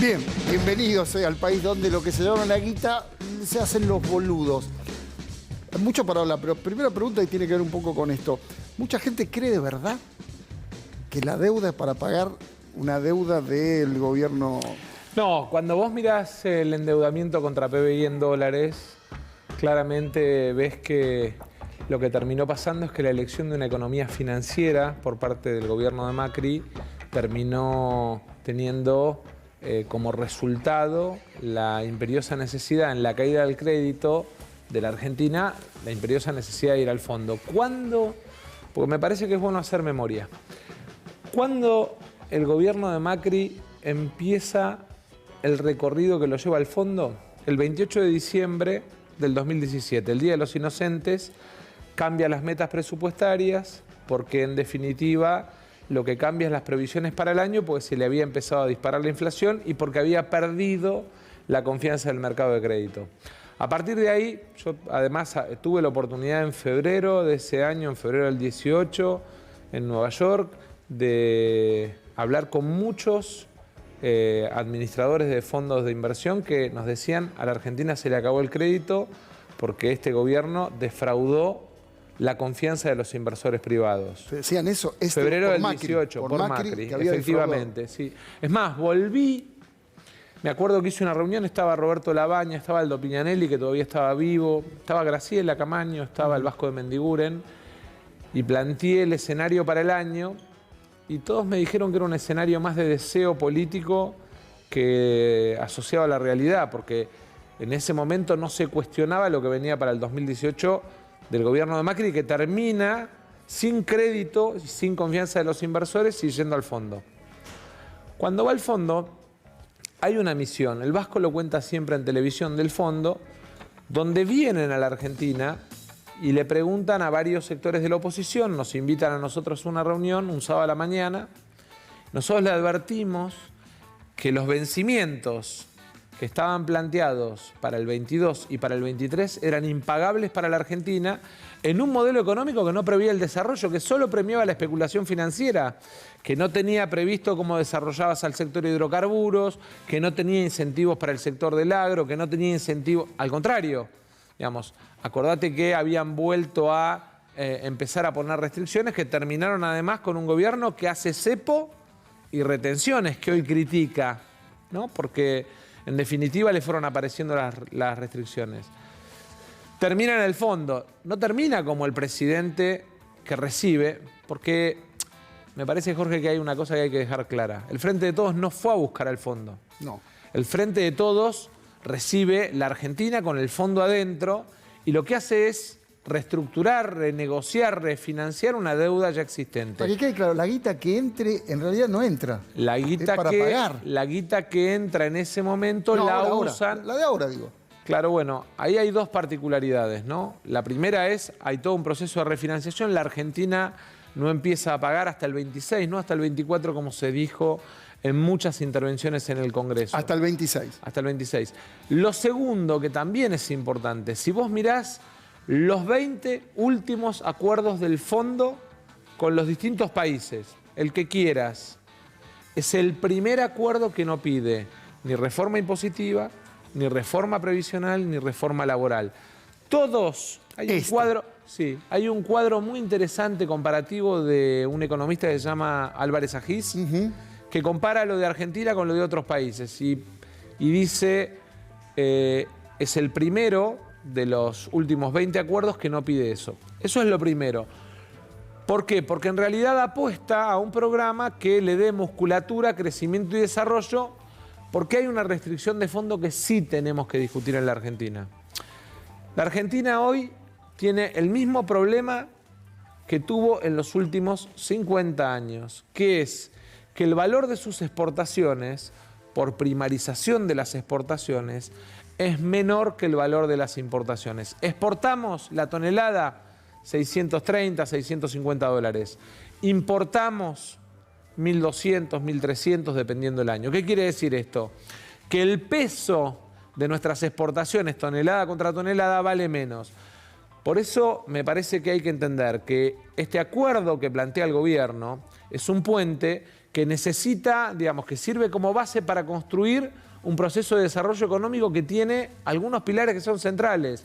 Bien, bienvenidos al país donde lo que se llama la guita se hacen los boludos. Hay mucho para hablar, pero primera pregunta y tiene que ver un poco con esto. ¿Mucha gente cree de verdad que la deuda es para pagar una deuda del gobierno? No, cuando vos mirás el endeudamiento contra PBI en dólares, claramente ves que lo que terminó pasando es que la elección de una economía financiera por parte del gobierno de Macri terminó teniendo como resultado la imperiosa necesidad en la caída del crédito de la Argentina, la imperiosa necesidad de ir al fondo. ¿Cuándo? Porque me parece que es bueno hacer memoria. ¿Cuándo el gobierno de Macri empieza el recorrido que lo lleva al fondo? El 28 de diciembre del 2017, el Día de los Inocentes, cambia las metas presupuestarias porque en definitiva lo que cambia es las previsiones para el año porque se le había empezado a disparar la inflación y porque había perdido la confianza del mercado de crédito. A partir de ahí, yo además tuve la oportunidad en febrero de ese año, en febrero del 18, en Nueva York, de hablar con muchos administradores de fondos de inversión que nos decían a la Argentina se le acabó el crédito porque este gobierno defraudó la confianza de los inversores privados. Decían eso. Febrero del 18, por Macri, efectivamente. Sí. Es más, volví, me acuerdo que hice una reunión, estaba Roberto Labaña, estaba Aldo Piñanelli, que todavía estaba vivo, estaba Graciela Camaño, estaba el Vasco de Mendiguren, y planteé el escenario para el año, y todos me dijeron que era un escenario más de deseo político que asociado a la realidad, porque en ese momento no se cuestionaba lo que venía para el 2018 del gobierno de Macri, que termina sin crédito y sin confianza de los inversores y yendo al fondo. Cuando va al fondo, hay una misión, el Vasco lo cuenta siempre en televisión del fondo, donde vienen a la Argentina y le preguntan a varios sectores de la oposición, nos invitan a nosotros a una reunión un sábado a la mañana, nosotros le advertimos que los vencimientos que estaban planteados para el 22 y para el 23 eran impagables para la Argentina en un modelo económico que no preveía el desarrollo, que solo premiaba la especulación financiera, que no tenía previsto cómo desarrollabas al sector de hidrocarburos, que no tenía incentivos para el sector del agro, que no tenía incentivos, al contrario, digamos, acordate que habían vuelto a empezar a poner restricciones que terminaron además con un gobierno que hace cepo y retenciones, que hoy critica, ¿no? Porque en definitiva le fueron apareciendo las restricciones. Termina en el fondo, no termina como el presidente que recibe, porque me parece, Jorge, que hay una cosa que hay que dejar clara. El Frente de Todos no fue a buscar al fondo. No. El Frente de Todos recibe la Argentina con el fondo adentro y lo que hace es reestructurar, renegociar, refinanciar una deuda ya existente. Para que quede claro, la guita que entre en realidad no entra. La guita es para pagar. La guita que entra en ese momento no, la usan. Ahora. La de ahora, digo. Claro, bueno, ahí hay dos particularidades, ¿no? La primera es, hay todo un proceso de refinanciación. La Argentina no empieza a pagar hasta el 26, no hasta el 24, como se dijo en muchas intervenciones en el Congreso. Hasta el 26. Hasta el 26. Lo segundo, que también es importante, si vos mirás los 20 últimos acuerdos del fondo con los distintos países, el que quieras, es el primer acuerdo que no pide ni reforma impositiva, ni reforma previsional, ni reforma laboral. Todos, hay un cuadro muy interesante comparativo de un economista que se llama Álvarez Agís, que compara lo de Argentina con lo de otros países y dice, es el primero de los últimos 20 acuerdos que no pide eso. Eso es lo primero. ¿Por qué? Porque en realidad apuesta a un programa que le dé musculatura, crecimiento y desarrollo, porque hay una restricción de fondo que sí tenemos que discutir en la Argentina. La Argentina hoy tiene el mismo problema que tuvo en los últimos 50 años, que es que el valor de sus exportaciones, por primarización de las exportaciones, es menor que el valor de las importaciones. Exportamos la tonelada 630, 650 dólares. Importamos 1.200, 1.300 dependiendo del año. ¿Qué quiere decir esto? Que el peso de nuestras exportaciones, tonelada contra tonelada, vale menos. Por eso me parece que hay que entender que este acuerdo que plantea el gobierno es un puente que necesita, digamos, que sirve como base para construir un proceso de desarrollo económico que tiene algunos pilares que son centrales.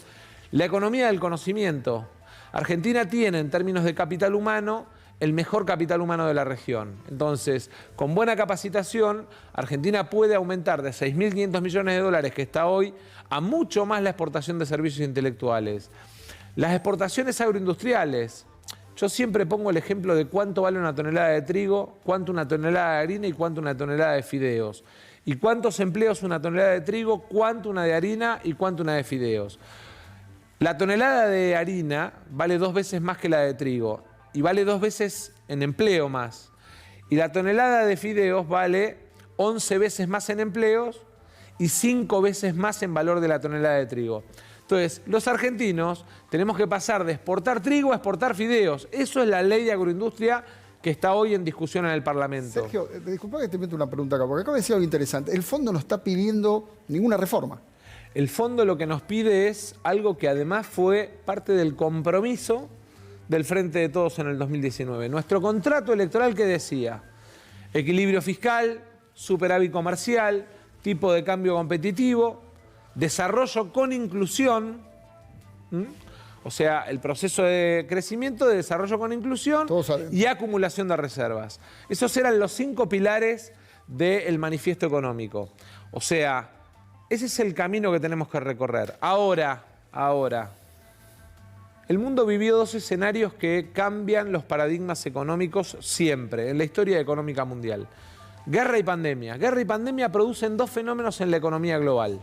La economía del conocimiento. Argentina tiene, en términos de capital humano, el mejor capital humano de la región. Entonces, con buena capacitación, Argentina puede aumentar de 6.500 millones de dólares que está hoy a mucho más la exportación de servicios intelectuales. Las exportaciones agroindustriales. Yo siempre pongo el ejemplo de cuánto vale una tonelada de trigo, cuánto una tonelada de harina y cuánto una tonelada de fideos. Y cuántos empleos una tonelada de trigo, cuánto una de harina y cuánto una de fideos. La tonelada de harina vale 2 veces más que la de trigo y vale 2 veces en empleo más. Y la tonelada de fideos vale 11 veces más en empleos y 5 veces más en valor de la tonelada de trigo. Entonces, los argentinos tenemos que pasar de exportar trigo a exportar fideos. Eso es la ley de agroindustria que está hoy en discusión en el Parlamento. Sergio, disculpa que te meto una pregunta acá, porque acabo de decir algo interesante. El fondo no está pidiendo ninguna reforma. El fondo lo que nos pide es algo que además fue parte del compromiso del Frente de Todos en el 2019. Nuestro contrato electoral que decía equilibrio fiscal, superávit comercial, tipo de cambio competitivo, desarrollo con inclusión, o sea, el proceso de crecimiento, de desarrollo con inclusión y acumulación de reservas. Esos eran los 5 pilares del manifiesto económico. O sea, ese es el camino que tenemos que recorrer. Ahora, el mundo vivió 2 escenarios que cambian los paradigmas económicos siempre, en la historia económica mundial. Guerra y pandemia. Guerra y pandemia producen 2 fenómenos en la economía global.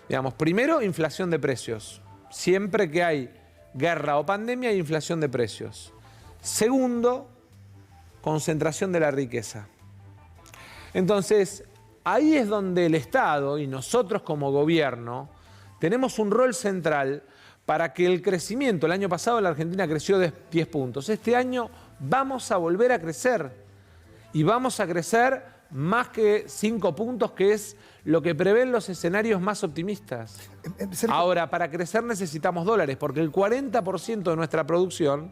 Digamos, primero, inflación de precios. Siempre que hay guerra o pandemia hay inflación de precios. Segundo, concentración de la riqueza. Entonces, ahí es donde el Estado y nosotros como gobierno tenemos un rol central para que el crecimiento, el año pasado la Argentina creció de 10 puntos, este año vamos a volver a crecer y vamos a crecer más que 5 puntos, que es lo que prevén los escenarios más optimistas. Ahora, para crecer necesitamos dólares, porque el 40% de nuestra producción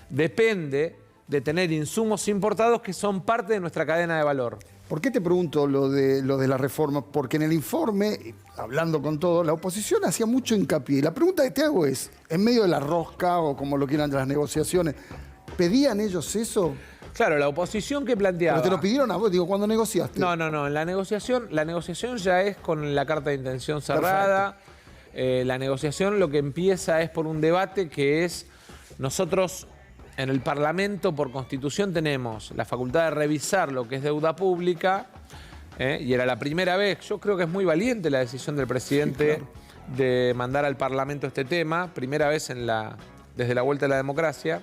depende de tener insumos importados que son parte de nuestra cadena de valor. ¿Por qué te pregunto lo de la reforma? Porque en el informe, hablando con todo, la oposición hacía mucho hincapié. La pregunta que te hago es, en medio de la rosca o como lo quieran de las negociaciones, ¿pedían ellos eso? Claro, la oposición que planteaba... ¿Pero te lo pidieron a vos? Digo, ¿cuándo negociaste? No. La negociación ya es con la carta de intención cerrada. La negociación lo que empieza es por un debate que es... Nosotros en el Parlamento, por Constitución, tenemos la facultad de revisar lo que es deuda pública, y era la primera vez. Yo creo que es muy valiente la decisión del presidente, sí, claro, de mandar al Parlamento este tema, primera vez desde la vuelta de la democracia.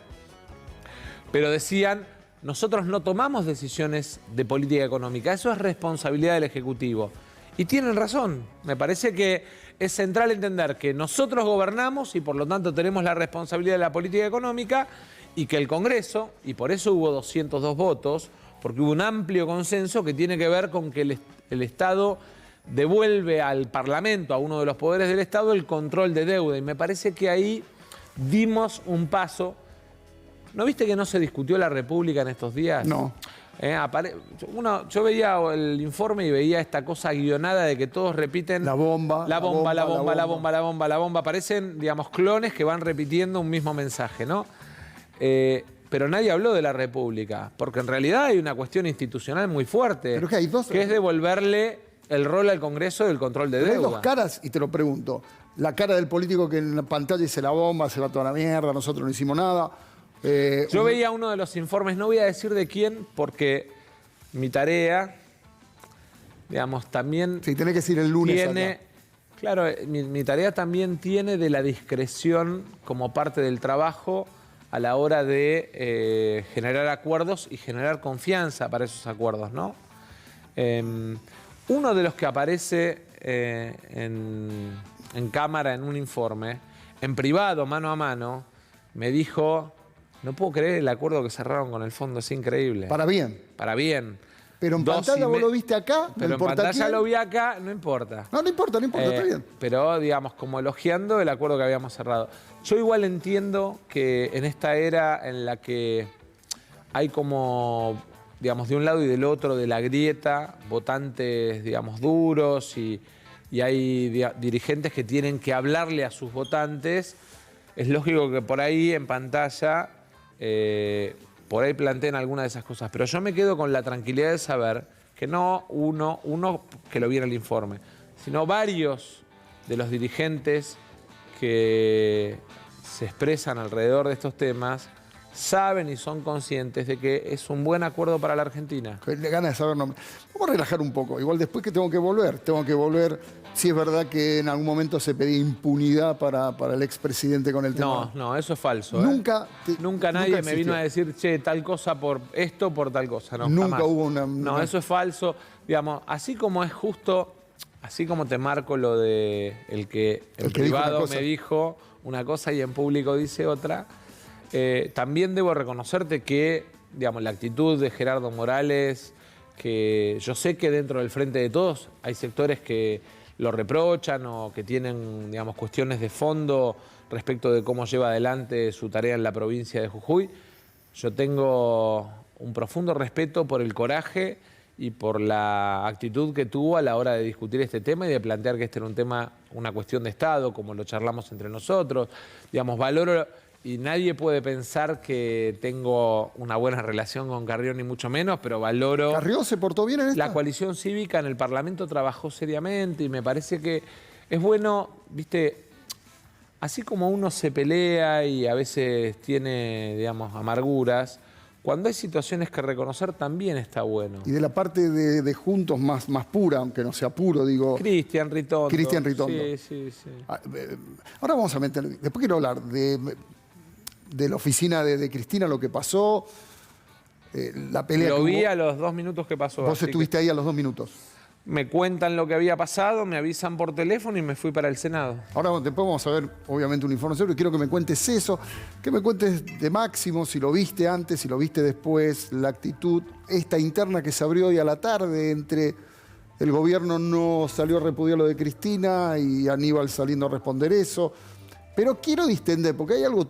Pero decían... Nosotros no tomamos decisiones de política económica, eso es responsabilidad del Ejecutivo. Y tienen razón, me parece que es central entender que nosotros gobernamos y por lo tanto tenemos la responsabilidad de la política económica y que el Congreso, y por eso hubo 202 votos, porque hubo un amplio consenso que tiene que ver con que el Estado devuelve al Parlamento, a uno de los poderes del Estado, el control de deuda. Y me parece que ahí dimos un paso. ¿No viste que no se discutió la República en estos días? No. Yo veía el informe y veía esta cosa guionada de que todos repiten... La bomba. Parecen, digamos, clones que van repitiendo un mismo mensaje, ¿no? Pero nadie habló de la República, porque en realidad hay una cuestión institucional muy fuerte, pero que es devolverle el rol al Congreso del control de deuda. Hay 2 caras, y te lo pregunto. La cara del político que en la pantalla dice la bomba, se va toda la mierda, nosotros no hicimos nada... Yo veía uno de los informes, no voy a decir de quién, porque mi tarea, digamos, también... Sí, tenés que decir el lunes tiene, acá. Claro, mi tarea también tiene de la discreción como parte del trabajo a la hora de generar acuerdos y generar confianza para esos acuerdos, ¿no? Uno de los que aparece en cámara en un informe, en privado, mano a mano, me dijo... No puedo creer el acuerdo que cerraron con el fondo, es increíble. Para bien. Para bien. Pero en pantalla vos lo viste acá, pero en pantalla lo vi acá, no importa. No importa, está bien. Pero, digamos, como elogiando el acuerdo que habíamos cerrado. Yo igual entiendo que en esta era en la que hay como digamos, de un lado y del otro de la grieta, votantes, digamos, duros y hay dirigentes que tienen que hablarle a sus votantes. Es lógico que por ahí en pantalla, por ahí planteen alguna de esas cosas. Pero yo me quedo con la tranquilidad de saber que no uno que lo viera el informe, sino varios de los dirigentes que se expresan alrededor de estos temas saben y son conscientes de que es un buen acuerdo para la Argentina. Le ganas de saber nombres. Vamos a relajar un poco. Igual después que tengo que volver. Sí es verdad que en algún momento se pedía impunidad para el expresidente con el tema. No, eso es falso. Nunca nadie me vino a decir, che, tal cosa por esto, por tal cosa. No, nunca jamás. Hubo una... No, eso es falso. Digamos, así como es justo, así como te marco lo de el que en privado me dijo una cosa y en público dice otra, también debo reconocerte que, digamos, la actitud de Gerardo Morales, que yo sé que dentro del Frente de Todos hay sectores que lo reprochan o que tienen, digamos, cuestiones de fondo respecto de cómo lleva adelante su tarea en la provincia de Jujuy. Yo tengo un profundo respeto por el coraje y por la actitud que tuvo a la hora de discutir este tema y de plantear que este era un tema, una cuestión de Estado, como lo charlamos entre nosotros. Digamos, valoro, y nadie puede pensar que tengo una buena relación con Carrió, ni mucho menos, pero valoro... ¿Carrió se portó bien en esta? La coalición cívica en el Parlamento trabajó seriamente y me parece que es bueno, viste, así como uno se pelea y a veces tiene, digamos, amarguras, cuando hay situaciones que reconocer también está bueno. Y de la parte de Juntos más pura, aunque no sea puro, digo... Cristian Ritondo. Sí. Ahora vamos a meter... Después quiero hablar de la oficina de Cristina, lo que pasó, la pelea. Lo vi a los 2 minutos que pasó. Vos estuviste ahí a los 2 minutos. Me cuentan lo que había pasado, me avisan por teléfono y me fui para el Senado. Ahora después vamos a ver, obviamente, un informe sobre. Quiero que me cuentes eso, que me cuentes de Máximo, si lo viste antes, si lo viste después, la actitud, esta interna que se abrió hoy a la tarde entre el gobierno no salió a repudiar lo de Cristina y Aníbal saliendo a responder eso. Pero quiero distender, porque hay algo